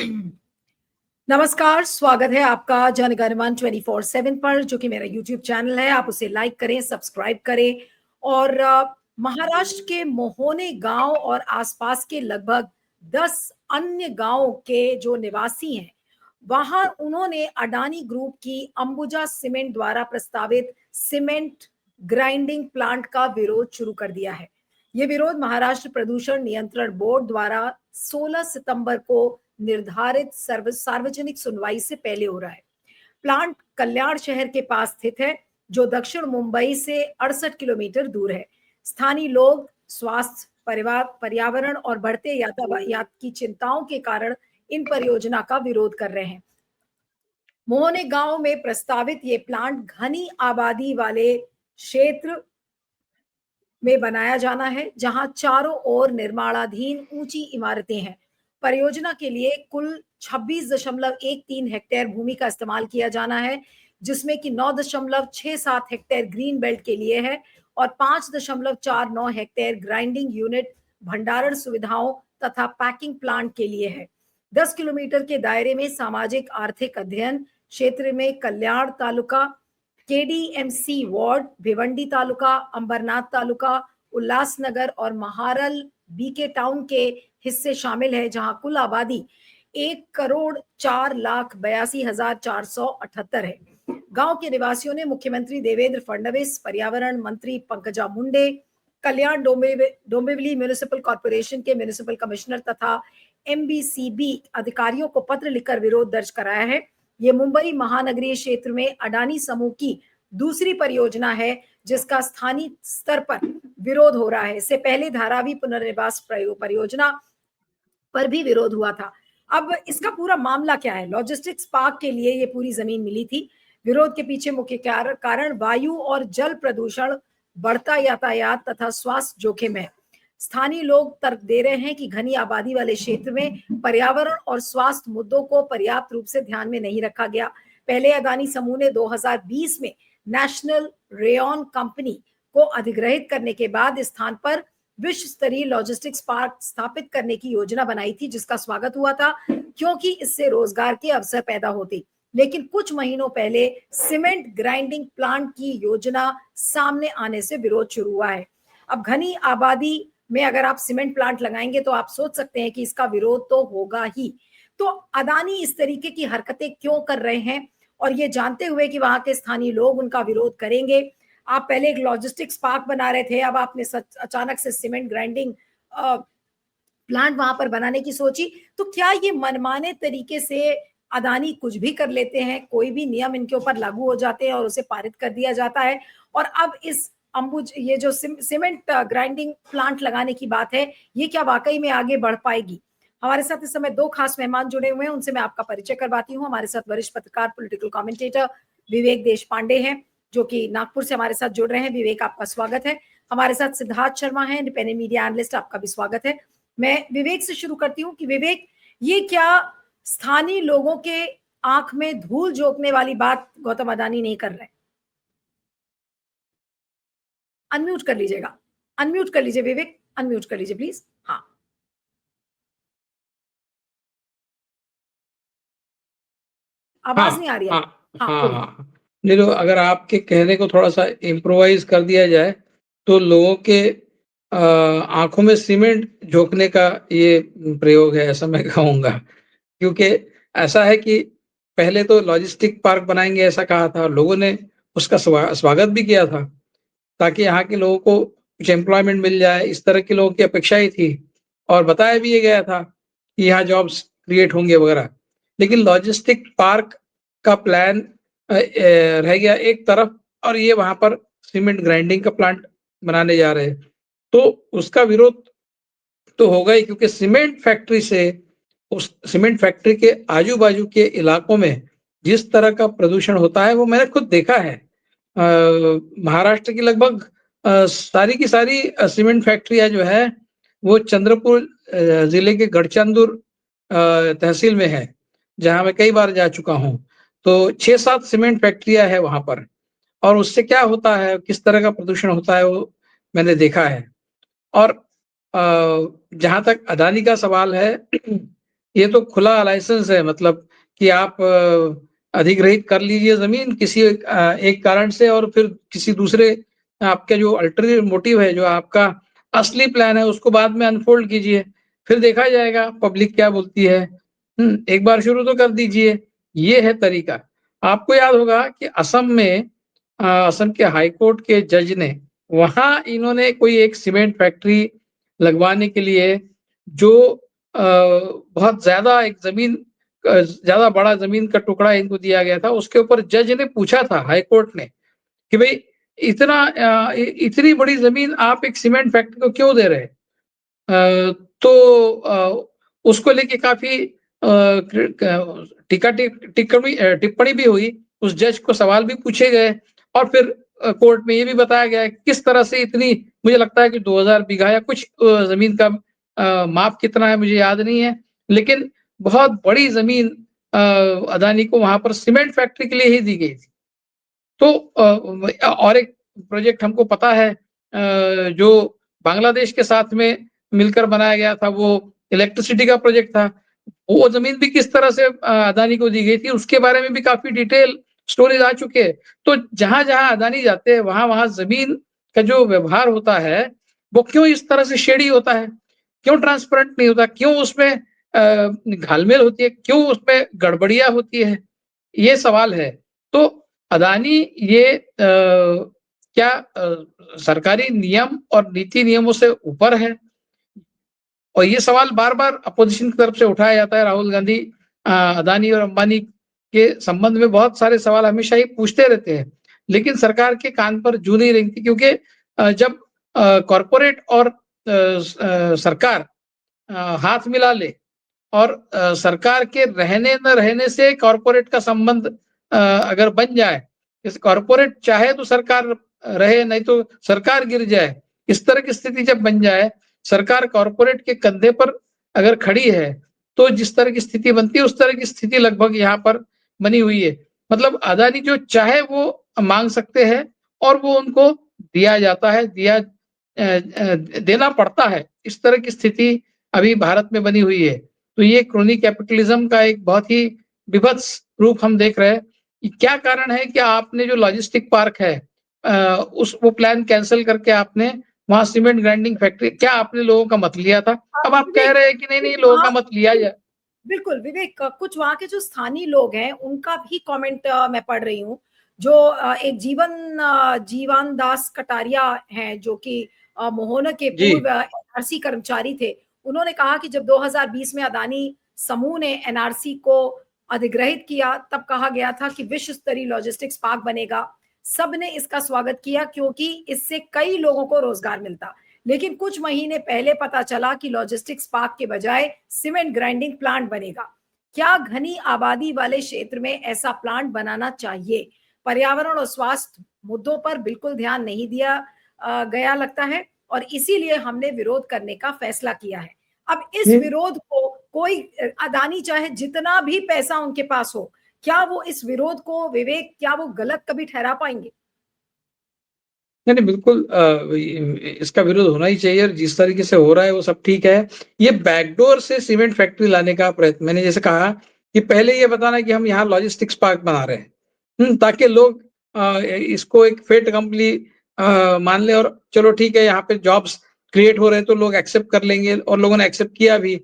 नमस्कार, स्वागत है आपका जनगणमन 24/7 पर, जो कि मेरा यूट्यूब चैनल है। आप उसे लाइक करें, सब्सक्राइब करें और महाराष्ट्र के मोहने गांव और आसपास के लगभग 10 अन्य गांवों के जो निवासी हैं, वहां उन्होंने अडानी ग्रुप की अंबुजा सीमेंट द्वारा प्रस्तावित सीमेंट ग्राइंडिंग प्लांट का विरोध शुरू कर दिया है। ये विरोध महाराष्ट्र प्रदूषण नियंत्रण बोर्ड द्वारा 16 सितंबर को निर्धारित सार्वजनिक सुनवाई से पहले हो रहा है। प्लांट कल्याण शहर के पास स्थित है, जो दक्षिण मुंबई से 68 किलोमीटर दूर है। स्थानीय लोग स्वास्थ्य, परिवार, पर्यावरण और बढ़ते यातायात की चिंताओं के कारण इन परियोजना का विरोध कर रहे हैं। मोहने गांव में प्रस्तावित ये प्लांट घनी आबादी वाले क्षेत्र में बनाया जाना है, जहां चारों ओर निर्माणाधीन ऊंची इमारतें हैं। परियोजना के लिए कुल 26.13 हेक्टेयर भूमि का इस्तेमाल किया जाना है, जिसमें कि 9.67 हेक्टेयर ग्रीन बेल्ट के लिए है और 5.49 हेक्टेयर ग्राइंडिंग यूनिट, भंडारण सुविधाओं तथा पैकिंग प्लांट के लिए है। 10 किलोमीटर के दायरे में सामाजिक आर्थिक अध्ययन क्षेत्र में कल्याण तालुका, केडीएमसी वार्ड, भिवंडी तालुका, अंबरनाथ तालुका, उल्लासनगर और महारल बीके टाउन के हिस्से शामिल है, जहां कुल आबादी 1,04,82,478 है। गांव के निवासियों ने मुख्यमंत्री देवेंद्र फडणवीस, पर्यावरण मंत्री पंकजा मुंडे, कल्याण डोंबिवली म्युनिसिपल कॉर्पोरेशन के म्युनिसिपल कमिश्नर तथा एमबीसीबी अधिकारियों को पत्र लिखकर विरोध दर्ज कराया है। ये मुंबई महानगरीय क्षेत्र में अडानी समूह की दूसरी परियोजना है जिसका स्थानीय स्तर पर विरोध हो रहा है। इससे पहले धारावी पुनर्निवास परियोजना पर भी विरोध हुआ था। अब इसका पूरा मामला क्या है? लॉजिस्टिक्स पार्क के लिए ये पूरी जमीन मिली थी। विरोध के पीछे मुख्य कारण वायु और जल प्रदूषण, बढ़ता यातायात तथा स्वास्थ्य जोखिम है। स्थानीय लोग तर्क दे रहे हैं कि घनी आबादी वाले क्षेत्र में पर्यावरण और स्वास्थ्य मुद्दों को पर्याप्त रूप से ध्यान में नहीं रखा गया। पहले अदानी समूह ने 2020 में नेशनल रेयन कंपनी को अधिग्रहित करने के बाद इस स्थान पर विश्व स्तरीय लॉजिस्टिक्स पार्क स्थापित करने की योजना बनाई थी, जिसका स्वागत हुआ था क्योंकि इससे रोजगार के अवसर पैदा होते। लेकिन कुछ महीनों पहले सीमेंट ग्राइंडिंग प्लांट की योजना सामने आने से विरोध शुरू हुआ है। अब घनी आबादी में अगर आप सीमेंट प्लांट लगाएंगे तो आप सोच सकते हैं कि इसका विरोध तो होगा ही। तो अदानी इस तरीके की हरकतें क्यों कर रहे हैं, और ये जानते हुए कि वहां के स्थानीय लोग उनका विरोध करेंगे। आप पहले एक लॉजिस्टिक्स पार्क बना रहे थे, अब आपने अचानक से सीमेंट ग्राइंडिंग प्लांट वहां पर बनाने की सोची। तो क्या ये मनमाने तरीके से अदानी कुछ भी कर लेते हैं? कोई भी नियम इनके ऊपर लागू हो जाते हैं और उसे पारित कर दिया जाता है। और अब इस ये जो सीमेंट ग्राइंडिंग प्लांट लगाने की बात है, ये क्या वाकई में आगे बढ़ पाएगी? हमारे साथ इस समय दो खास मेहमान जुड़े हुए हैं, उनसे मैं आपका परिचय करवाती हूँ। हमारे साथ वरिष्ठ पत्रकार, पॉलिटिकल कमेंटेटर विवेक देश पांडे हैं, जो कि नागपुर से हमारे साथ जुड़ रहे हैं। विवेक, आपका स्वागत है। हमारे साथ सिद्धार्थ शर्मा है, इंडिपेंडेंट मीडिया एनालिस्ट, आपका भी स्वागत है। मैं विवेक से शुरू करती हूँ कि विवेक, ये क्या स्थानीय लोगों के आंख में धूल झोंकने वाली बात गौतम अडानी नहीं कर रहे? अनम्यूट कर लीजिएगा, अनम्यूट कर लीजिए विवेक, अनम्यूट कर लीजिए प्लीज। हाँ, आवाज नहीं आ रही है। हाँ, हाँ। नहीं तो अगर आपके कहने को थोड़ा सा इम्प्रोवाइज कर दिया जाए तो लोगों के आंखों में सीमेंट झोंकने का ये प्रयोग है, ऐसा मैं कहूँगा। क्योंकि ऐसा है कि पहले तो लॉजिस्टिक पार्क बनाएंगे ऐसा कहा था, लोगों ने उसका स्वागत भी किया था ताकि यहाँ के लोगों को कुछ एम्प्लॉयमेंट मिल जाए, इस तरह के लोगों की अपेक्षा ही थी और बताया भी ये गया था कि यहाँ जॉब्स क्रिएट होंगे वगैरह। लेकिन लॉजिस्टिक पार्क का प्लान रह गया एक तरफ और ये वहाँ पर सीमेंट ग्राइंडिंग का प्लांट बनाने जा रहे हैं। तो उसका विरोध तो होगा ही, क्योंकि सीमेंट फैक्ट्री से, उस सीमेंट फैक्ट्री के आजू-बाजू के इलाकों में जिस तरह का प्रदूषण होता है वो मैंने खुद देखा है। महाराष्ट्र की लगभग सारी की सारी सीमेंट फैक्ट्रियाँ जो है वो चंद्रपुर जिले के गढ़चंदुर तहसील में है, जहाँ मैं कई बार जा चुका हूँ। तो 6-7 सीमेंट फैक्ट्रियाँ हैं वहाँ पर और उससे क्या होता है, किस तरह का प्रदूषण होता है वो मैंने देखा है। और जहाँ तक अडानी का सवाल है ये तो खुला लाइसेंस है, मतलब कि आप अधिग्रहित कर लीजिए ज़मीन किसी एक कारण से, और फिर किसी दूसरे आपके जो अल्टरनेट मोटिव है, जो आपका असली प्लान है, उसको बाद में अनफोल्ड कीजिए। फिर देखा जाएगा पब्लिक क्या बोलती है। एक बार शुरू तो कर दीजिए, ये है तरीका। आपको याद होगा कि असम में असम के हाई कोर्ट के जज ने, वहाँ इन्होंने कोई एक सीमेंट फैक्ट्री लगवाने के लिए जो बहुत ज़्यादा एक ज़मीन ज़्यादा बड़ा ज़मीन का टुकड़ा इनको दिया गया था, उसके ऊपर जज ने पूछा था, हाई कोर्ट ने, कि भई इतनी बड़ी ज़मीन आप एक सीमेंट फैक्ट्री को क्यों दे रहे हैं? तो उसको लेके काफ़ी टिप्पणी भी हुई, उस जज को सवाल भी पूछे गए, और फिर कोर्ट में ये भी बताया गया है किस तरह से इतनी, मुझे लगता है कि 2000 बीघा या कुछ ज़मीन का माप कितना है मुझे याद नहीं है, लेकिन बहुत बड़ी ज़मीन अदानी को वहाँ पर सीमेंट फैक्ट्री के लिए ही दी गई थी। तो और एक प्रोजेक्ट हमको पता है जो बांग्लादेश के साथ में मिलकर बनाया गया था, वो इलेक्ट्रिसिटी का प्रोजेक्ट था। वो ज़मीन भी किस तरह से अदानी को दी गई थी, उसके बारे में भी काफ़ी डिटेल स्टोरीज़ आ चुके हैं। तो जहाँ-जहाँ अदानी जाते हैं, वहाँ-वहाँ ज़मीन का जो व्यवहार होता है, वो क्यों इस तरह से शेडी होता है? क्यों ट्रांसपेरेंट नहीं होता? क्यों उसमें घाल-मेल होती है? क्यों उसमें गड़बड़ियाँ होती है? ये सवाल है। तो अदानी ये क्या सरकारी नियम और नीति नियमों से ऊपर है? और ये सवाल बार-बार अपोज़िशन की तरफ से उठाया जाता है। राहुल गांधी अदानी और अंबानी के संबंध में बहुत सारे सवाल हमेशा ही पूछते रहते हैं। लेकिन सरकार के कान पर जू नहीं रेंगती, क्योंकि जब कॉर्पोरेट और सरकार हाथ मिला ले, और सरकार के रहने न रहने से कॉर्पोरेट का संबंध अगर बन जाए, इस कॉर्पोरेट चाहे तो सरकार रहे, नहीं तो सरकार गिर जाए, इस तरह की स्थिति जब बन जाए, सरकार कॉर्पोरेट के कंधे पर अगर खड़ी है, तो जिस तरह की स्थिति बनती है, उस तरह की स्थिति लगभग यहाँ पर बनी हुई है। मतलब अदानी जो चाहे वो मांग सकते हैं, और वो उनको दिया जाता है, देना पड़ता है। इस तरह की स्थिति अभी भारत में बनी हुई है। तो ये क्रोनी कैपिटलिज्म का एक बहुत ही विभत्स रूप हम देख रहे हैं। कि क्या कारण है कि आपने जो लॉजिस्टिक पार्क है उस वो प्लान कैंसल करके आपने वहाँ सीमेंट ग्राइंडिंग फैक्ट्री, क्या आपने लोगों का मत लिया था? अब आप कह विवेक, रहे हैं कि नहीं-नहीं लोगों का वहाँ मत लिया जाए। बिल्कुल विवेक, कुछ वहाँ के जो स्थानीय लोग हैं उनका भी कमेंट मैं पढ़ रही हूँ। जो एक जीवन दास कटारिया हैं, जो कि मोहना के जी। पूर्व एनआरसी कर्मचारी थे। उन्होंने कहा कि जब 2020 में अदानी समूह ने एनआरसी को अधिग्रहित किया, तब कहा गया था कि विश्व स्तरीय लॉजिस्टिक्स पार्क बनेगा। सबने इसका स्वागत किया क्योंकि इससे कई लोगों को रोजगार मिलता। लेकिन कुछ महीने पहले पता चला कि लॉजिस्टिक्स पार्क के बजाय सीमेंट ग्राइंडिंग प्लांट बनेगा। क्या घनी आबादी वाले क्षेत्र में ऐसा प्लांट बनाना चाहिए? पर्यावरण और स्वास्थ्य मुद्दों पर बिल्कुल ध्यान नहीं दिया गया लगता है, और इसीलिए हमने विरोध करने का फैसला किया है। अब इस ये विरोध को कोई अदानी चाहे जितना भी पैसा उनके पास हो, क्या वो इस विरोध को, विवेक, क्या वो गलत कभी ठहरा पाएंगे? नहीं, नहीं, बिल्कुल इसका विरोध होना ही चाहिए, और जिस तरीके से हो रहा है वो सब ठीक है। ये बैकडोर से सीमेंट फैक्ट्री लाने का प्रयत्न, मैंने जैसे कहा कि पहले ये बताना कि हम यहाँ लॉजिस्टिक्स पार्क बना रहे हैं। ताकि लोग इसको एक फेट कंपनी मान लें, और चलो ठीक है, यहाँ पे जॉब्स क्रिएट हो रहे हैं तो लोग एक्सेप्ट कर लेंगे, और लोगों ने एक्सेप्ट किया भी।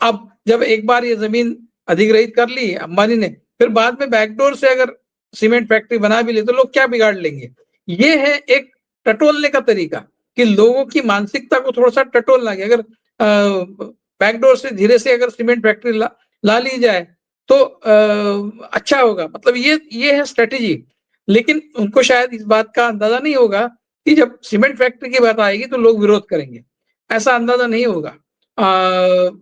अब जब एक बार ये ज़मीन अधिग्रहित कर ली अंबानी ने, फिर बाद में बैकडोर से अगर सीमेंट फैक्ट्री बना भी ली, तो लोग क्या बिगाड़ लेंगे? ये है एक टटोलने का तरीका, कि लोगों की मानसिकता को थोड़ा-सा टटोलना, कि अगर बैकडोर से धीरे से अगर सीमेंट फैक्ट्री ला ली जाए, तो अच्छा होगा। मतलब ये है स्ट्रैटेजी। लेकिन उनको शायद इस बात का अंदाज़ा नहीं होगा कि जब सीमेंट फैक्ट्री की बात आएगी तो लोग विरोध करेंगे। ऐसा अंदाज़ा नहीं होगा।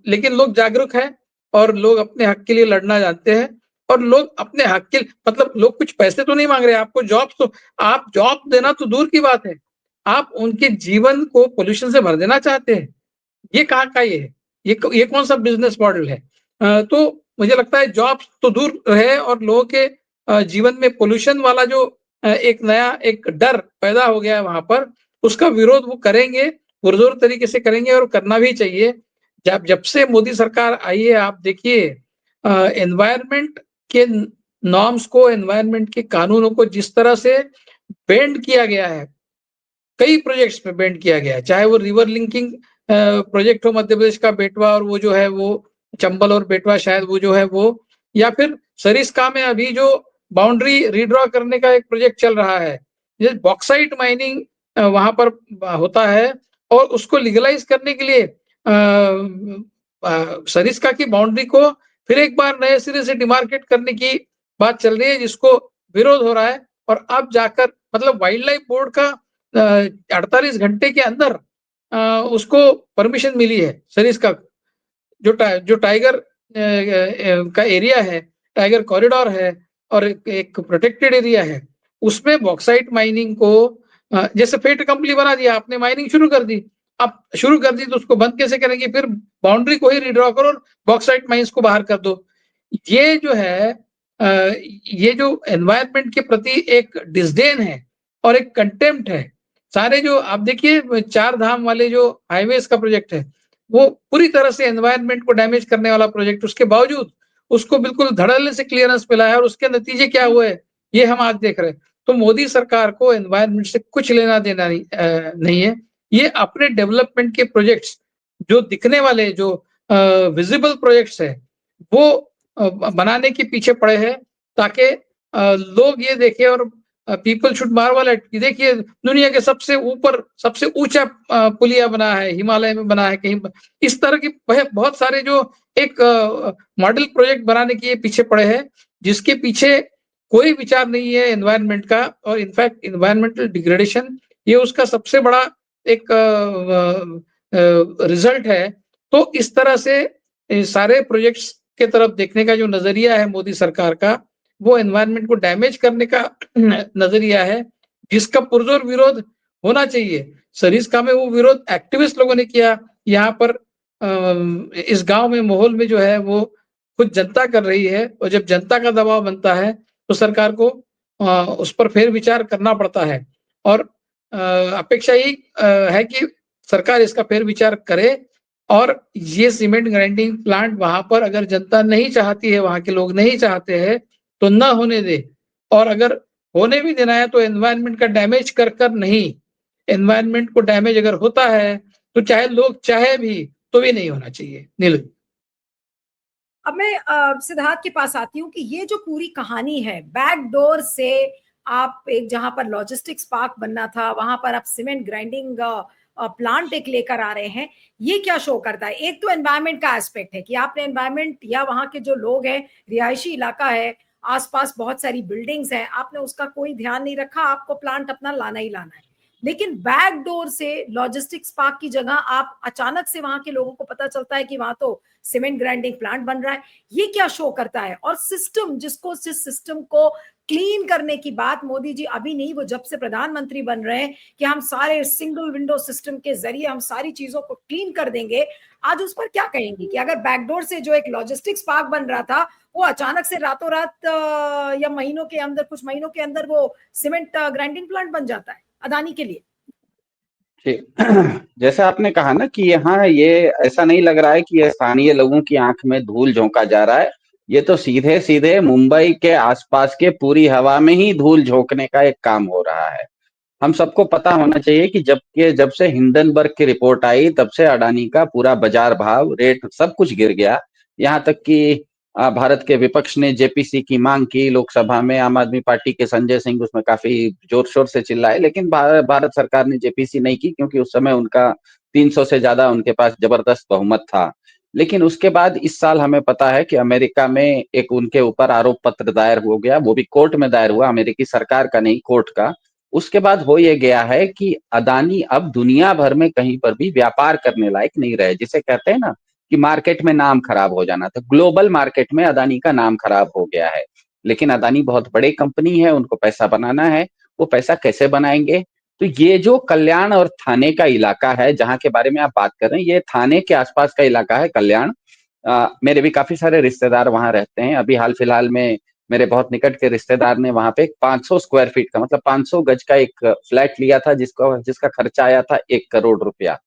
लेकिन लोग जागरूक हैं, और लोग अपने हक के लिए लड़ना जानते हैं, और लोग अपने हक के, मतलब लोग कुछ पैसे तो नहीं माँग रहे हैं, आपको जॉब्स तो, आप जॉब देना तो दूर की बात है, आप उनके जीवन को पॉल्यूशन से भर देना चाहते हैं। ये कहाँ का ये है? ये कौन-सा बिज़नेस मॉडल है? तो मुझे लगता है जॉब्स तो दूर रहे, और लोगों के जीवन में पॉल्यूशन वाला जो एक नया एक डर पैदा हो गया है वहाँ पर, उसका विरोध वो करेंगे, पुरज़ोर तरीके से करेंगे, और करना भी चाहिए। जब जब से मोदी सरकार आई है, आप देखिए एनवायरनमेंट के नॉर्म्स को, एनवायरनमेंट के कानूनों को जिस तरह से बेंड किया गया है, कई प्रोजेक्ट्स में बेंड किया गया है, चाहे वो रिवर लिंकिंग प्रोजेक्ट हो मध्य प्रदेश का बेटवा और वो जो है वो चंबल और बेटवा शायद वो जो है वो, या फिर सरिस्का में अभी जो बाउंड्री रिड्रॉ करने का एक प्रोजेक्ट चल रहा है, ये बॉक्साइट माइनिंग वहां पर होता है और उसको लीगलाइज करने के लिए सरिस्का की बाउंड्री को फिर एक बार नए सिरे से डिमार्केट करने की बात चल रही है, जिसको विरोध हो रहा है। और अब जाकर मतलब वाइल्ड लाइफ बोर्ड का 48 घंटे के अंदर उसको परमिशन मिली है। सरिस्का जो टाइगर का एरिया है, टाइगर कॉरिडोर है और एक प्रोटेक्टेड एरिया है, उसमें बॉक्साइट माइनिंग को जैसे फेट कंपनी बना दिया आपने, माइनिंग शुरू कर दी। अब शुरू कर दी तो उसको बंद कैसे करेंगे? फिर बाउंड्री को ही रिड्रॉ करो और बॉक्साइट माइंस को बाहर कर दो। ये जो है ये जो एनवायरनमेंट के प्रति एक डिसडेन है और एक कंटेम्प्ट है। सारे जो आप देखिए चार धाम वाले जो हाईवेज का प्रोजेक्ट है, वो पूरी तरह से एनवायरनमेंट को डैमेज करने वाला प्रोजेक्ट, उसके बावजूद उसको बिल्कुल धड़ल्ले से क्लियरेंस मिला है और उसके नतीजे क्या हुए, ये हम आज देख रहे हैं। तो मोदी सरकार को एनवायरनमेंट से कुछ लेना देना नहीं है। ये अपने डेवलपमेंट के प्रोजेक्ट्स जो दिखने वाले, जो विजिबल प्रोजेक्ट्स है, वो बनाने के पीछे पड़े हैं, ताकि लोग ये देखें और पीपल शुड मार्वल एट कि देखिए दुनिया के सबसे ऊपर सबसे ऊंचा पुलिया बना है, हिमालय में बना है कहीं। इस तरह की बहुत सारे जो एक मॉडल प्रोजेक्ट बनाने के पीछे पड़े हैं, जिसके पीछे कोई विचार नहीं है एनवायरनमेंट का। और इनफैक्ट एनवायरमेंटल डिग्रेडेशन ये उसका सबसे बड़ा एक रिजल्ट है। तो इस तरह से सारे प्रोजेक्ट्स के तरफ देखने का जो नजरिया है मोदी सरकार का, वो एनवायरनमेंट को डैमेज करने का नजरिया है, जिसका पुरजोर विरोध होना चाहिए। सरिस्का में वो विरोध एक्टिविस्ट लोगों ने किया, यहाँ पर इस गांव में माहौल में जो है वो खुद जनता कर रही है। और जब जनता का दबाव बनता है तो सरकार को उस पर फेर विचार करना पड़ता है। और अपेक्षा यही है कि सरकार इसका फेर विचार करे और ये सीमेंट ग्राइंडिंग प्लांट वहां पर अगर जनता नहीं चाहती है, वहां के लोग नहीं चाहते हैं, तो न होने दे। और अगर होने भी देना है तो एनवायरनमेंट का डैमेज कर कर नहीं। एनवायरनमेंट को डैमेज अगर होता है तो चाहे लोग चाहे भी तो भी नहीं होना चाहिए। नीलू, अब मैं सिद्धार्थ के पास आती हूँ कि ये जो पूरी कहानी है, बैकडोर से आप एक जहां पर लॉजिस्टिक्स पार्क बनना था वहां पर आप सीमेंट ग्राइंडिंग प्लांट एक लेकर आ रहे हैं, ये क्या शो करता है? एक तो एनवायरमेंट का एस्पेक्ट है कि आपने एनवायरमेंट या वहां के जो लोग हैं, रिहायशी इलाका है, आसपास बहुत सारी बिल्डिंग्स हैं, आपने उसका कोई ध्यान नहीं रखा, आपको प्लांट अपना लाना ही लाना है। लेकिन बैकडोर से लॉजिस्टिक्स पार्क की जगह आप अचानक से वहां के लोगों को पता चलता है कि वहां तो सीमेंट ग्राइंडिंग प्लांट बन रहा है। ये क्या शो करता है? और सिस्टम जिस सिस्टम को क्लीन करने की बात मोदी जी अभी नहीं, वो जब से प्रधानमंत्री बन रहे हैं कि हम सारे सिंगल विंडो सिस्टम के जरिए हम सारी चीजों को क्लीन कर देंगे, आज उस पर क्या कहेंगे कि अगर बैकडोर से जो एक लॉजिस्टिक्स पार्क बन रहा था वो अचानक से रातों रात या महीनों के अंदर, कुछ महीनों के अंदर वो सीमेंट ग्राइंडिंग प्लांट बन जाता है अदानी के लिए? ठीक। जैसे आपने कहा ना कि यहाँ ये ऐसा नहीं लग रहा है कि ये स्थानीय लोगों की आंख में धूल झोंका जा रहा है। ये तो सीधे सीधे मुंबई के आसपास के पूरी हवा में ही धूल झोंकने का एक काम हो रहा है। हम सबको पता होना चाहिए कि जब से हिंडनबर्ग की रिपोर्ट आई तब से अडानी का पूरा बाजार भाव रेट सब कुछ गिर गया। यहाँ तक कि भारत के विपक्ष ने जेपीसी की मांग की लोकसभा में। आम आदमी पार्टी के संजय सिंह उसमें काफी जोर शोर से चिल्लाए, लेकिन भारत सरकार ने जेपीसी नहीं की क्योंकि उस समय उनका 300 से ज्यादा उनके पास जबरदस्त बहुमत था। लेकिन उसके बाद इस साल हमें पता है कि अमेरिका में एक उनके ऊपर आरोप पत्र दायर हो गया, वो भी कोर्ट में दायर हुआ, अमेरिकी सरकार का नहीं, कोर्ट का। उसके बाद हो ये गया है कि अदानी अब दुनिया भर में कहीं पर भी व्यापार करने लायक नहीं रहे। जिसे कहते हैं ना कि मार्केट में नाम खराब हो जाना, तो ग्लोबल मार्केट में अदानी का नाम खराब हो गया है। लेकिन अदानी बहुत बड़ी कंपनी है, उनको पैसा बनाना है। वो पैसा कैसे बनाएंगे? तो ये जो कल्याण और थाने का इलाका है जहां के बारे में आप बात कर रहे हैं, ये थाने के आसपास का इलाका है कल्याण। मेरे भी काफी सारे रिश्तेदार वहां रहते हैं। अभी हाल फिलहाल में मेरे बहुत निकट के रिश्तेदार ने वहां पे 500 स्क्वायर फीट का मतलब 500 गज का एक फ्लैट लिया था, जिसका खर्चा आया था 1 करोड़ रुपया।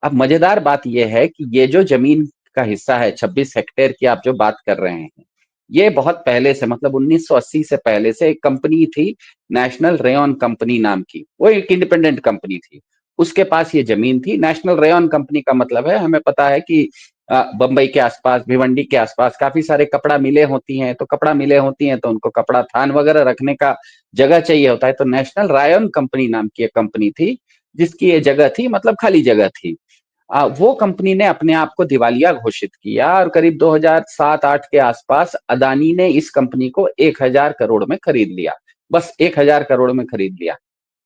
अब मजेदार बात यह है कि ये जो जमीन का हिस्सा है 26 हेक्टेयर की आप जो बात कर रहे हैं, ये बहुत पहले से मतलब 1980 से पहले से एक कंपनी थी, नेशनल रेयन कंपनी नाम की। वो एक इंडिपेंडेंट कंपनी थी, उसके पास ये जमीन थी। नेशनल रेयन कंपनी का मतलब है, हमें पता है कि बंबई के आसपास, भिवंडी के आसपास काफी सारे कपड़ा मिलें होती हैं, तो कपड़ा मिलें होती हैं तो उनको कपड़ा थान वगैरह रखने का जगह चाहिए होता है। तो नेशनल रायन कंपनी नाम की एक कंपनी थी, जिसकी ये जगह थी, मतलब खाली जगह थी। वो कंपनी ने अपने आप को दिवालिया घोषित किया और करीब 2007-8 के आसपास अदानी ने इस कंपनी को 1000 करोड़ में खरीद लिया। बस 1000 करोड़ में खरीद लिया।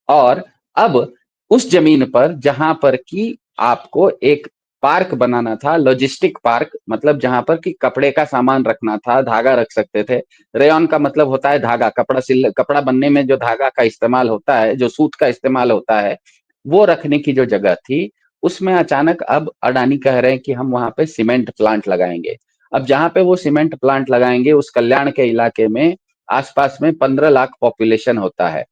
और अब उस जमीन पर जहां पर कि आपको एक पार्क बनाना था, लॉजिस्टिक पार्क, मतलब जहां पर कि कपड़े का सामान रखना था, धागा रख सकते थे। रेयन का मतलब होता है धागा, कपड़ा बनने में जो धागा का इस्तेमाल होता है, जो सूत का इस्तेमाल होता है, वो रखने की जो जगह थी, उसमें अचानक अब अडानी कह रहे हैं कि हम वहां पे सीमेंट प्लांट लगाएंगे। अब जहां पे वो सीमेंट प्लांट लगाएंगे, उस कल्याण के इलाके में आसपास में 15 लाख पॉपुलेशन होता है।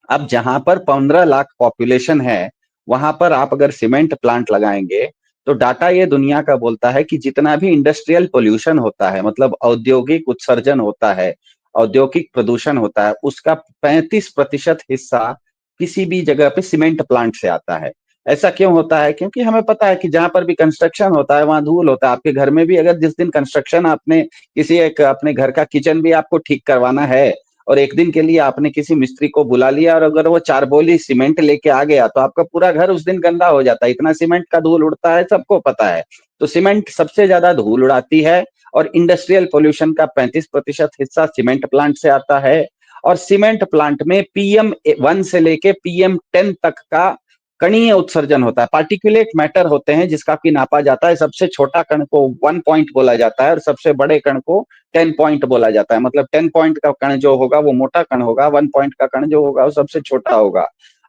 अब जहां पर 15 लाख पॉपुलेशन है, वहां पर आप अगर सीमेंट प्लांट लगाएंगे, तो डाटा ये दुनिया का बोलता है कि जितना भी इंडस्ट्रियल पोल्यूशन होता है, मतलब औद्योगिक उत्सर्जन होता है, औद्योगिक प्रदूषण होता है, उसका 35% हिस्सा किसी भी जगह पे सीमेंट प्लांट से आता है। ऐसा क्यों होता है? क्योंकि हमें पता है कि जहां पर भी कंस्ट्रक्शन होता है वहां धूल होता है। आपके घर में भी अगर जिस दिन कंस्ट्रक्शन, आपने किसी एक अपने घर का किचन भी आपको ठीक करवाना है और एक दिन के लिए आपने किसी मिस्त्री को बुला लिया और अगर वो 4 बोली सीमेंट लेके आ गया, तो आपका पूरा घर उस दिन गंदा हो जाता है। इतना सीमेंट का धूल उड़ता है, सबको पता है। तो सीमेंट सबसे ज्यादा धूल उड़ाती है और इंडस्ट्रियल पोल्यूशन का 35% हिस्सा सीमेंट प्लांट से आता है। और सीमेंट प्लांट में PM1 से लेके PM10 तक का कणीय उत्सर्जन होता है। पार्टिकुलेट मैटर होते हैं जिसका कि नापा जाता है। सबसे छोटा कण को 1 पॉइंट बोला जाता है और सबसे बड़े कण को 10 पॉइंट बोला जाता है। मतलब 10 पॉइंट का कण जो होगा वो मोटा कण होगा, 1 पॉइंट का कण जो होगा वो सबसे छोटा होगा।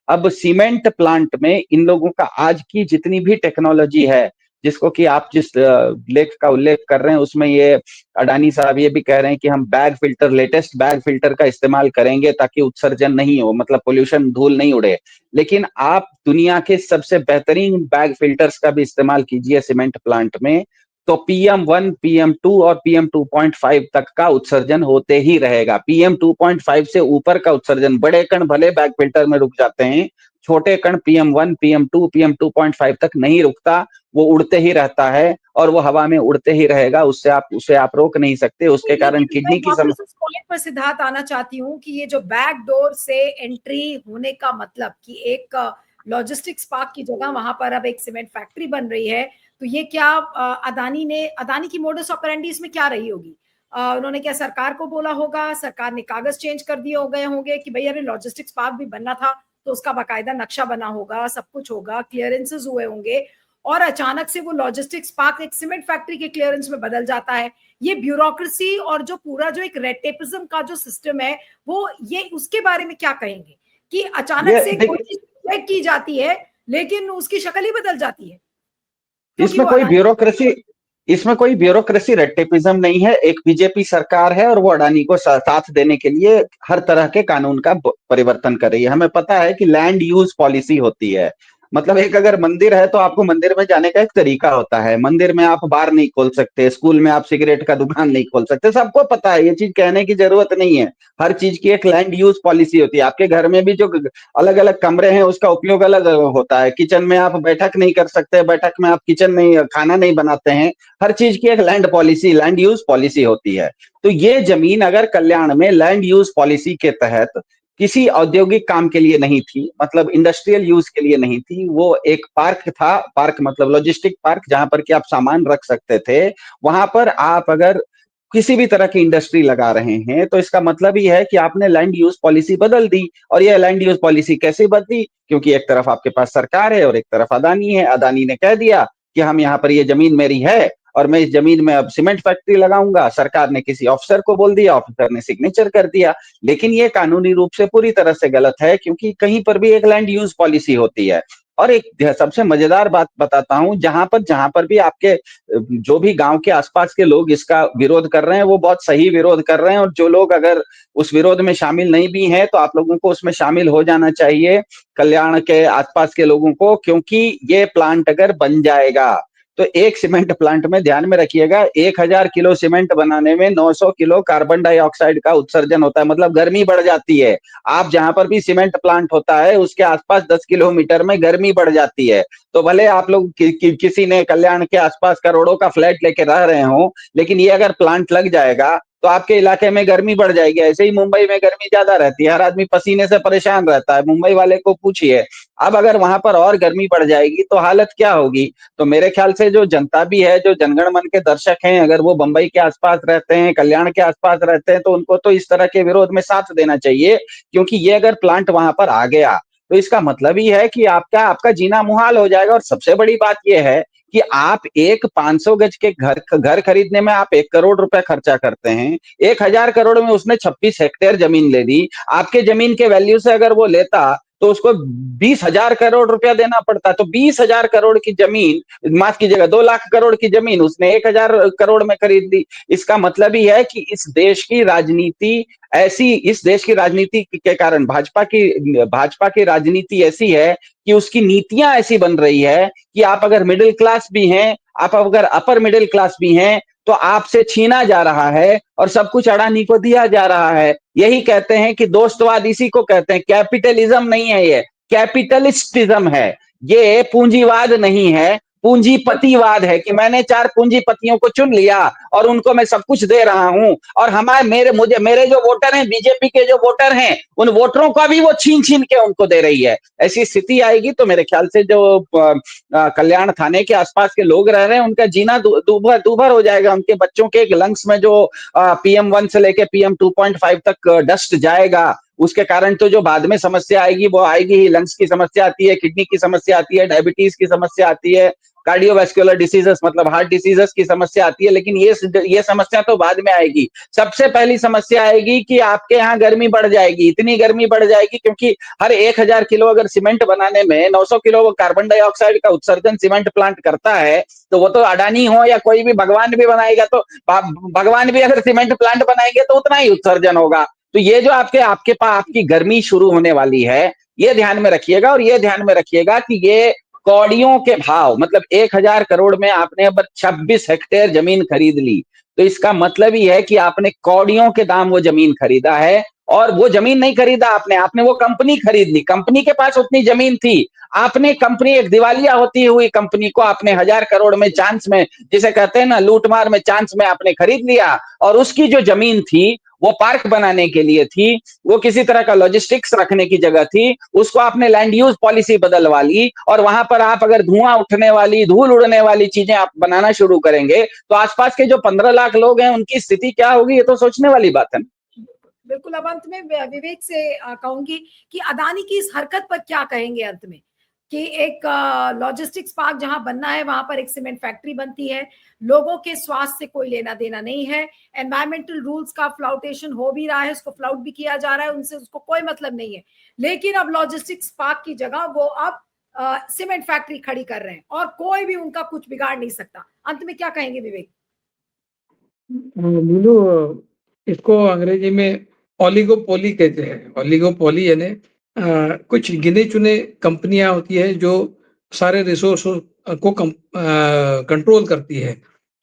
अब सीमेंट प्लांट में इन लोगों का आज की जितनी भी टेक्नोलॉजी है, जिसको कि आप जिस लेख का उल्लेख कर रहे हैं, उसमें ये अडानी साहब ये भी कह रहे हैं कि हम bag filter, latest bag filter का इस्तेमाल करेंगे ताकि उत्सर्जन नहीं हो, मतलब पोल्यूशन, धूल नहीं उड़े। लेकिन आप दुनिया के सबसे बेहतरीन बैग फिल्टर्स का भी इस्तेमाल कीजिए सीमेंट प्लांट में, तो PM1, PM2 और PM2.5 तक का उत्सर्जन होते ही रहेगा। PM2.5 से ऊपर का उत्सर्जन, बड़े कण भले बैग फिल्टर में रुक जाते हैं, छोटे कण PM1, PM2, PM2.5 तक नहीं रुकता, वो उड़ते ही रहता है और वो हवा में उड़ते ही रहेगा। उसे आप रोक नहीं सकते। उसके कारण किडनी की वापस उस पॉइंट पर सिद्धार्थ आना चाहती हूँ कि ये जो बैक डोर से एंट्री होने का मतलब कि एक लॉजिस्टिक्स पार्क की जगह वहां पर अब एक सीमेंट फैक्ट्री बन रही है, तो ये क्या अदानी की मोडस ऑपरेंडी इसमें क्या रही होगी? उन्होंने क्या सरकार को बोला होगा, सरकार ने कागज चेंज कर दिए हो गए होंगे कि भाई अरे लॉजिस्टिक्स पार्क भी बनना था तो उसका बाकायदा नक्शा बना होगा, सब कुछ होगा, क्लियरेंसेस हुए होंगे, और अचानक से वो लॉजिस्टिक्स पार्क एक सीमेंट फैक्ट्री के क्लियरेंस में बदल जाता है। ये ब्यूरोक्रेसी और जो पूरा जो एक रेड टेपिज्म का जो सिस्टम है, वो ये उसके बारे में क्या कहेंगे कि अचानक से कोई चीज चेक की जाती है लेकिन उसकी शक्ल ही बदल जाती है? इसमें कोई ब्यूरोक्रेसी रेड नहीं है। एक बीजेपी सरकार है और वो अडानी को साथ देने के लिए हर तरह के कानून का परिवर्तन कर रही है। हमें पता है कि लैंड यूज पॉलिसी होती है। मतलब एक अगर मंदिर है तो आपको मंदिर में जाने का एक तरीका होता है। मंदिर में आप बार नहीं खोल सकते, स्कूल में आप सिगरेट का दुकान नहीं खोल सकते, सबको पता है, ये चीज कहने की जरूरत नहीं है। हर चीज की एक लैंड यूज पॉलिसी होती है। आपके घर में भी जो अलग अलग कमरे हैं उसका उपयोग अलग होता है। किचन में आप बैठक नहीं कर सकते, बैठक में आप किचन नहीं, खाना नहीं बनाते हैं। हर चीज की एक land policy, land use policy होती है। तो ये जमीन अगर कल्याण में लैंड यूज पॉलिसी के तहत किसी औद्योगिक काम के लिए नहीं थी, मतलब इंडस्ट्रियल यूज के लिए नहीं थी, वो एक पार्क था। पार्क मतलब लॉजिस्टिक पार्क, जहां पर कि आप सामान रख सकते थे। वहां पर आप अगर किसी भी तरह की इंडस्ट्री लगा रहे हैं तो इसका मतलब ही है कि आपने लैंड यूज पॉलिसी बदल दी। और ये लैंड यूज पॉलिसी कैसे बदली? क्योंकि एक तरफ आपके पास सरकार है और एक तरफ अदानी है। अदानी ने कह दिया कि हम यहाँ पर, ये जमीन मेरी है और मैं इस जमीन में अब सीमेंट फैक्ट्री लगाऊंगा। सरकार ने किसी ऑफिसर को बोल दिया, ऑफिसर ने सिग्नेचर कर दिया। लेकिन ये कानूनी रूप से पूरी तरह से गलत है, क्योंकि कहीं पर भी एक लैंड यूज पॉलिसी होती है। और एक सबसे मजेदार बात बताता हूं, जहां पर भी आपके जो भी गांव के आसपास के लोग इसका विरोध कर रहे हैं, वो बहुत सही विरोध कर रहे हैं, और जो लोग अगर उस विरोध में शामिल नहीं भी हैं तो आप लोगों को उसमें शामिल हो जाना चाहिए, कल्याण के आसपास के लोगों को, क्योंकि ये प्लांट अगर बन जाएगा तो एक सीमेंट प्लांट में, ध्यान में रखिएगा, 1000 किलो सीमेंट बनाने में 900 किलो कार्बन डाइऑक्साइड का उत्सर्जन होता है, मतलब गर्मी बढ़ जाती है। आप जहां पर भी सीमेंट प्लांट होता है उसके आसपास 10 किलोमीटर में गर्मी बढ़ जाती है। तो भले आप लोग किसी ने कल्याण के आसपास करोड़ों का फ्लैट लेके रह रहे हो, लेकिन ये अगर प्लांट लग जाएगा तो आपके इलाके में गर्मी बढ़ जाएगी। ऐसे ही मुंबई में गर्मी ज्यादा रहती है, हर आदमी पसीने से परेशान रहता है, मुंबई वाले को पूछिए। अब अगर वहां पर और गर्मी बढ़ जाएगी तो हालत क्या होगी? तो मेरे ख्याल से जो जनता भी है, जो जनगण मन के दर्शक हैं, अगर वो बंबई के आसपास रहते हैं, कल्याण के आसपास रहते हैं, तो उनको तो इस तरह के विरोध में साथ देना चाहिए, क्योंकि ये अगर प्लांट वहां पर आ गया तो इसका मतलब ही है कि आपका जीना मुहाल हो जाएगा। और सबसे बड़ी बात यह है कि आप एक 500 गज के घर खरीदने में आप 1 करोड़ रुपए खर्चा करते हैं, 1000 करोड़ में उसने 26 हेक्टेयर जमीन ले ली। आपके जमीन के वैल्यू से अगर वो लेता तो उसको 20,000 करोड़ रुपया देना पड़ता। तो 20,000 करोड़ की जमीन, माफ कीजिएगा, 2 लाख करोड़ की जमीन उसने 1000 करोड़ में खरीद ली। इसका मतलब ही है कि इस देश की राजनीति इस देश की राजनीति के कारण भाजपा की राजनीति ऐसी है कि उसकी नीतियां ऐसी बन रही है कि आप अगर मिडिल क्लास भी हैं, आप अगर अपर मिडिल क्लास भी हैं, तो आपसे छीना जा रहा है और सब कुछ अडानी को दिया जा रहा है। यही कहते हैं कि दोस्तवाद, इसी को कहते हैं। कैपिटलिज्म नहीं है ये, कैपिटलिस्टिज्म है। ये पूंजीवाद नहीं है, पूंजीपतिवाद है, कि मैंने 4 पूंजीपतियों को चुन लिया और उनको मैं सब कुछ दे रहा हूं, और मेरे जो वोटर हैं, बीजेपी के जो वोटर हैं, उन वोटरों का भी वो छीन छीन के उनको दे रही है। ऐसी स्थिति आएगी तो मेरे ख्याल से जो कल्याण थाने के आसपास के लोग रह रहे हैं, उनका जीना दूभर हो जाएगा। उनके बच्चों के लंग्स में जो PM1 से लेके PM2.5 तक डस्ट जाएगा, उसके कारण तो जो बाद में समस्या आएगी वो आएगी ही। लंग्स की समस्या आती है, किडनी की समस्या आती है, डायबिटीज की समस्या आती है, कार्डियोवैस्कुलर डिसीजेस मतलब हार्ट डिसीजेस की समस्या आती है, लेकिन ये समस्या तो बाद में आएगी। सबसे पहली समस्या आएगी कि आपके यहाँ गर्मी बढ़ जाएगी, इतनी गर्मी बढ़ जाएगी क्योंकि हर 1000 किलो अगर सीमेंट बनाने में 900 किलो वो कार्बन डाइऑक्साइड का उत्सर्जन सीमेंट प्लांट करता है, तो वो तो अडानी हो या कोई भी भगवान भी बनाएगा, तो भगवान भी अगर सीमेंट प्लांट बनाएंगे तो उतना ही उत्सर्जन होगा। तो ये जो आपके पास आपकी गर्मी शुरू होने वाली है, ये ध्यान में रखिएगा। और ये ध्यान में रखिएगा कि ये कौड़ियों के भाव, मतलब 1000 करोड़ में आपने अब 26 हेक्टेयर जमीन खरीद ली, तो इसका मतलब ही है कि आपने कौड़ियों के दाम वो जमीन खरीदा है। और वो जमीन नहीं खरीदा आपने वो कंपनी खरीद ली। कंपनी के पास उतनी जमीन थी, आपने कंपनी, एक दिवालिया होती हुई कंपनी को आपने 1000 करोड़ में चांस में, जिसे कहते हैं ना लूटमार में, चांस में आपने खरीद लिया। और उसकी जो जमीन थी वो पार्क बनाने के लिए थी, वो किसी तरह का लॉजिस्टिक्स रखने की जगह थी, उसको आपने लैंड यूज पॉलिसी बदलवा ली। और वहां पर आप अगर धुआं उठने वाली, धूल उड़ने वाली चीजें आप बनाना शुरू करेंगे तो आसपास के जो 15 लाख लोग हैं उनकी स्थिति क्या होगी, ये तो सोचने वाली बात है। बिल्कुल। अब अंत में विवेक से कहूंगी कि अदानी की इस हरकत पर क्या कहेंगे अंत में, कि एक लॉजिस्टिक्स पार्क जहां बनना है वहां पर एक सीमेंट फैक्ट्री बनती है, लोगों के स्वास्थ्य से कोई लेना देना नहीं है, एनवायरमेंटल रूल्स का फ्लाउटेशन हो भी रहा है, उसको फ्लाउट भी किया जा रहा है, उनसे उसको कोई मतलब नहीं है, लेकिन अब लॉजिस्टिक्स पार्क की जगह वो अब सीमेंट फैक्ट्री खड़ी कर रहे हैं और कोई भी उनका कुछ बिगाड़ नहीं सकता। अंत में क्या कहेंगे विवेक? मीनू, इसको अंग्रेजी में ओलिगोपोली कहते हैं। ओलिगोपोली यानी कुछ गिने चुने कंपनियां होती है जो सारे रिसोर्स को कंट्रोल करती है।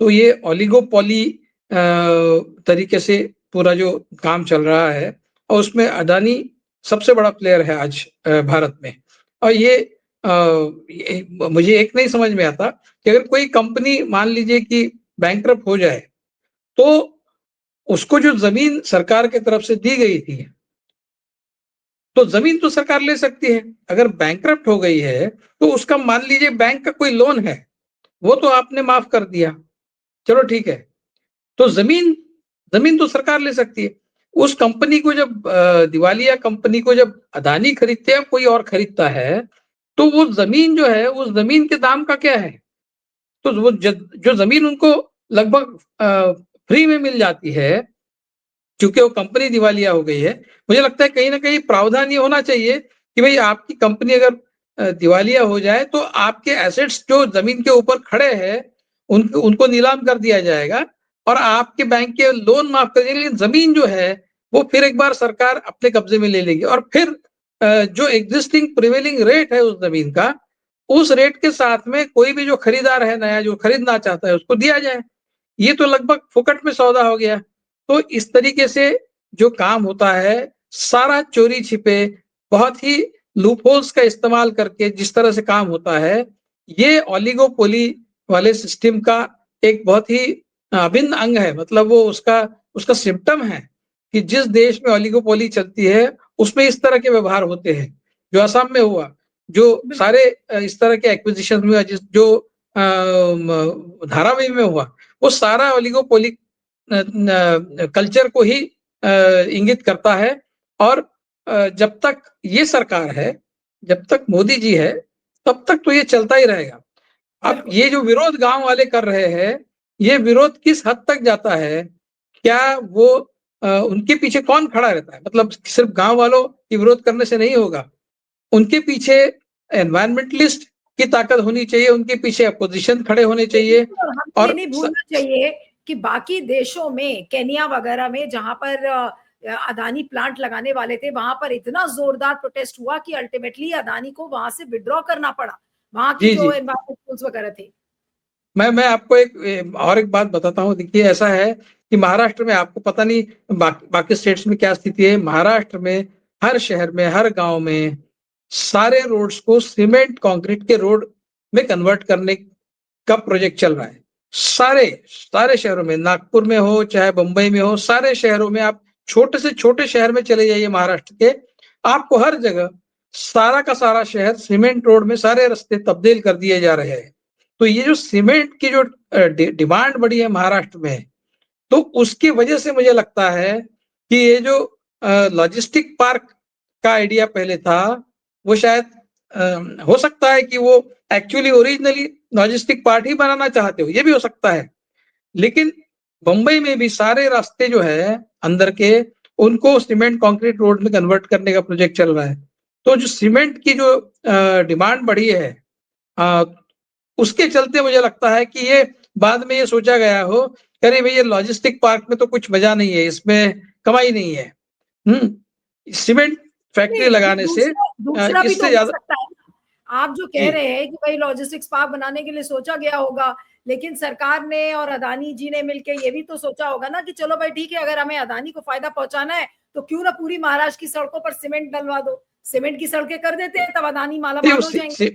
तो ये ओलिगोपोली तरीके से पूरा जो काम चल रहा है, और उसमें अडानी सबसे बड़ा प्लेयर है आज भारत में। और मुझे एक नहीं समझ में आता कि अगर कोई कंपनी मान लीजिए कि बैंकरप्ट हो जाए, तो उसको जो जमीन सरकार की तरफ से दी गई थी, तो जमीन तो सरकार ले सकती है। अगर बैंकरप्ट हो गई है तो उसका मान लीजिए बैंक का कोई लोन है, वो तो आपने माफ कर दिया, चलो ठीक है, तो जमीन जमीन तो सरकार ले सकती है। उस कंपनी को जब दिवालिया कंपनी को जब अदानी खरीदते हैं, कोई और खरीदता है, तो वो जमीन जो है, उस जमीन के दाम का क्या है? तो वो जो जमीन उनको लगभग फ्री में मिल जाती है, क्योंकि वो कंपनी दिवालिया हो गई है। मुझे लगता है कहीं ना कहीं प्रावधान ये होना चाहिए कि भाई आपकी कंपनी अगर दिवालिया हो जाए तो आपके एसेट्स जो जमीन के ऊपर खड़े हैं उनको नीलाम कर दिया जाएगा और आपके बैंक के लोन माफ कर देंगे, लेकिन जमीन जो है वो फिर एक बार सरकार अपने कब्जे में ले लेगी और फिर जो एग्जिस्टिंग प्रिवेलिंग रेट है उस जमीन का, उस रेट के साथ में कोई भी जो खरीदार है नया जो खरीदना चाहता है उसको दिया जाए। ये तो लगभग फुकट में सौदा हो गया। तो इस तरीके से जो काम होता है सारा चोरी छिपे बहुत ही लूपहोल्स का इस्तेमाल करके जिस तरह से काम होता है, ये ओलिगोपोली वाले सिस्टम का एक बहुत ही अभिन्न अंग है। मतलब वो उसका सिम्पटम है कि जिस देश में ओलिगोपोली चलती है उसमें इस तरह के व्यवहार होते हैं। जो असम में हुआ, जो सारे इस तरह के एक्विजिशन में जो धारावी में हुआ, वो सारा ओलिगोपोली कल्चर को ही इंगित करता है। और जब तक ये सरकार है, जब तक मोदी जी है, तब तक तो ये चलता ही रहेगा। अब ये जो विरोध गांव वाले कर रहे हैं, ये विरोध किस हद तक जाता है? क्या वो उनके पीछे कौन खड़ा रहता है? मतलब सिर्फ गांव वालों के विरोध करने से नहीं होगा, उनके पीछे एनवायरमेंटलिस्ट की ताकत होनी चाहिए, उनके पीछे अपोजिशन खड़े होने चाहिए। हमें ये नहीं भूलना चाहिए कि बाकी देशों में, केन्या वगैरह में जहां पर अदानी प्लांट लगाने वाले थे, वहां पर इतना जोरदार प्रोटेस्ट हुआ कि अल्टीमेटली अदानी को वहां से विड्रॉ करना पड़ा, वहां की जो एनवायरमेंट वगैरह थे। मैं आपको एक बात बताता हूँ। देखिए, ऐसा है कि महाराष्ट्र में, आपको पता नहीं बाकी स्टेट्स में क्या स्थिति है, महाराष्ट्र में हर शहर में, हर गांव में सारे रोड्स को सीमेंट कंक्रीट के रोड में कन्वर्ट करने का प्रोजेक्ट चल रहा है। सारे शहरों में, नागपुर में हो चाहे बंबई में हो, सारे शहरों में, आप छोटे से छोटे शहर में चले जाइए महाराष्ट्र के, आपको हर जगह सारा का सारा शहर सीमेंट रोड में सारे रास्ते तब्दील कर दिए जा रहे हैं। तो ये जो सीमेंट की जो डिमांड बढ़ी है महाराष्ट्र में, तो उसकी वजह से मुझे लगता है कि ये जो लॉजिस्टिक पार्क का आइडिया पहले था, वो शायद हो सकता है कि वो एक्चुअली ओरिजिनली लॉजिस्टिक पार्क ही बनाना चाहते हो, ये भी हो सकता है। लेकिन बंबई में भी सारे रास्ते जो है अंदर के, उनको सीमेंट कंक्रीट रोड में कन्वर्ट करने का प्रोजेक्ट चल रहा है। तो जो सीमेंट की जो डिमांड बढ़ी है, उसके चलते मुझे लगता है कि ये बाद में ये सोचा गया हो, अरे भाई ये लॉजिस्टिक पार्क में तो कुछ मजा नहीं है, इसमें कमाई नहीं है। सीमेंट फैक्ट्री लगाने से दूसरा भी तो हो सकता है। आप जो कह रहे हैं कि भाई लॉजिस्टिक्स पार्क बनाने के लिए सोचा गया होगा, लेकिन सरकार ने और अदानी जी ने मिलकर ये भी तो सोचा होगा ना कि चलो भाई ठीक है, अगर हमें अदानी को फायदा पहुंचाना है तो क्यों ना पूरी महाराष्ट्र की सड़कों पर सीमेंट डलवा दो, सीमेंट की सड़कें कर देते हैं, तब अदानी मालामाल हो जाएंगे।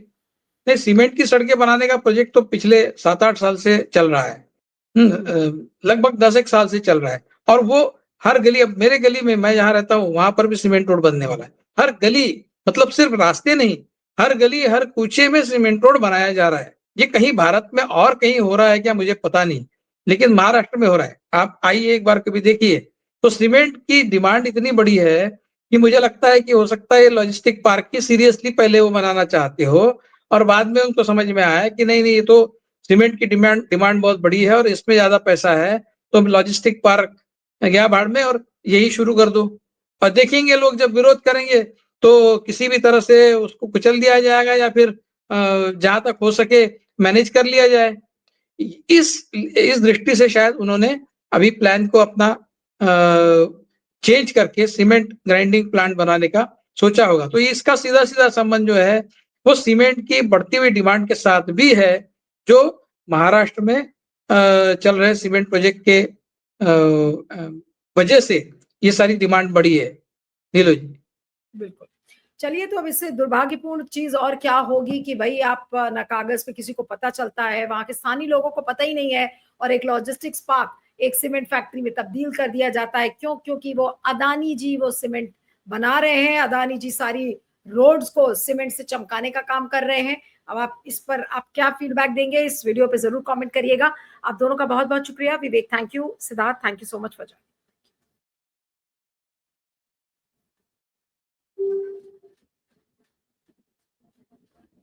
नहीं, सीमेंट की सड़कें बनाने का प्रोजेक्ट तो पिछले 7-8 साल से चल रहा है, लगभग 10 साल से चल रहा है। और वो हर गली, अब मेरे गली में, मैं जहाँ रहता हूँ वहां पर भी सीमेंट रोड बनने वाला है। हर गली, मतलब सिर्फ रास्ते नहीं, हर गली हर कूचे में सीमेंट रोड बनाया जा रहा है। ये कहीं भारत में और कहीं हो रहा है क्या मुझे पता नहीं, लेकिन महाराष्ट्र में हो रहा है। आप आइए एक बार कभी देखिए। तो सीमेंट की डिमांड इतनी बड़ी है कि मुझे लगता है कि हो सकता है लॉजिस्टिक पार्क की सीरियसली पहले वो बनाना चाहते हो, और बाद में उनको समझ में आया कि नहीं नहीं, ये तो सीमेंट की डिमांड बहुत बड़ी है और इसमें ज्यादा पैसा है, तो लॉजिस्टिक पार्क गया भाड़ में और यही शुरू कर दो। और देखेंगे लोग जब विरोध करेंगे तो किसी भी तरह से उसको कुचल दिया जाएगा या फिर जहां तक हो सके मैनेज कर लिया जाए। इस दृष्टि से शायद उन्होंने अभी प्लान को अपना चेंज करके सीमेंट ग्राइंडिंग प्लांट बनाने का सोचा होगा। तो इसका सीधा सीधा संबंध जो है वो सीमेंट की बढ़ती हुई डिमांड के साथ भी है, जो महाराष्ट्र में चल रहे सीमेंट प्रोजेक्ट के वजह से ये सारी डिमांड बढ़ी है। नीलो जी, बिल्कुल। चलिए, तो अब इससे दुर्भाग्यपूर्ण चीज और क्या होगी कि भाई आप ना कागज पे किसी को पता चलता है, वहां के स्थानीय लोगों को पता ही नहीं है, और एक लॉजिस्टिक्स पार्क एक सीमेंट फैक्ट्री में तब्दील कर दिया जाता है। क्यों? क्योंकि वो अदानी जी वो सीमेंट बना रहे हैं, अदानी जी सारी रोड्स को सीमेंट से चमकाने का काम कर रहे हैं। अब आप इस पर आप क्या फीडबैक देंगे, इस वीडियो पे जरूर कमेंट करिएगा। आप दोनों का बहुत बहुत शुक्रिया। Vivek thank you, Siddharth thank you so much for joining.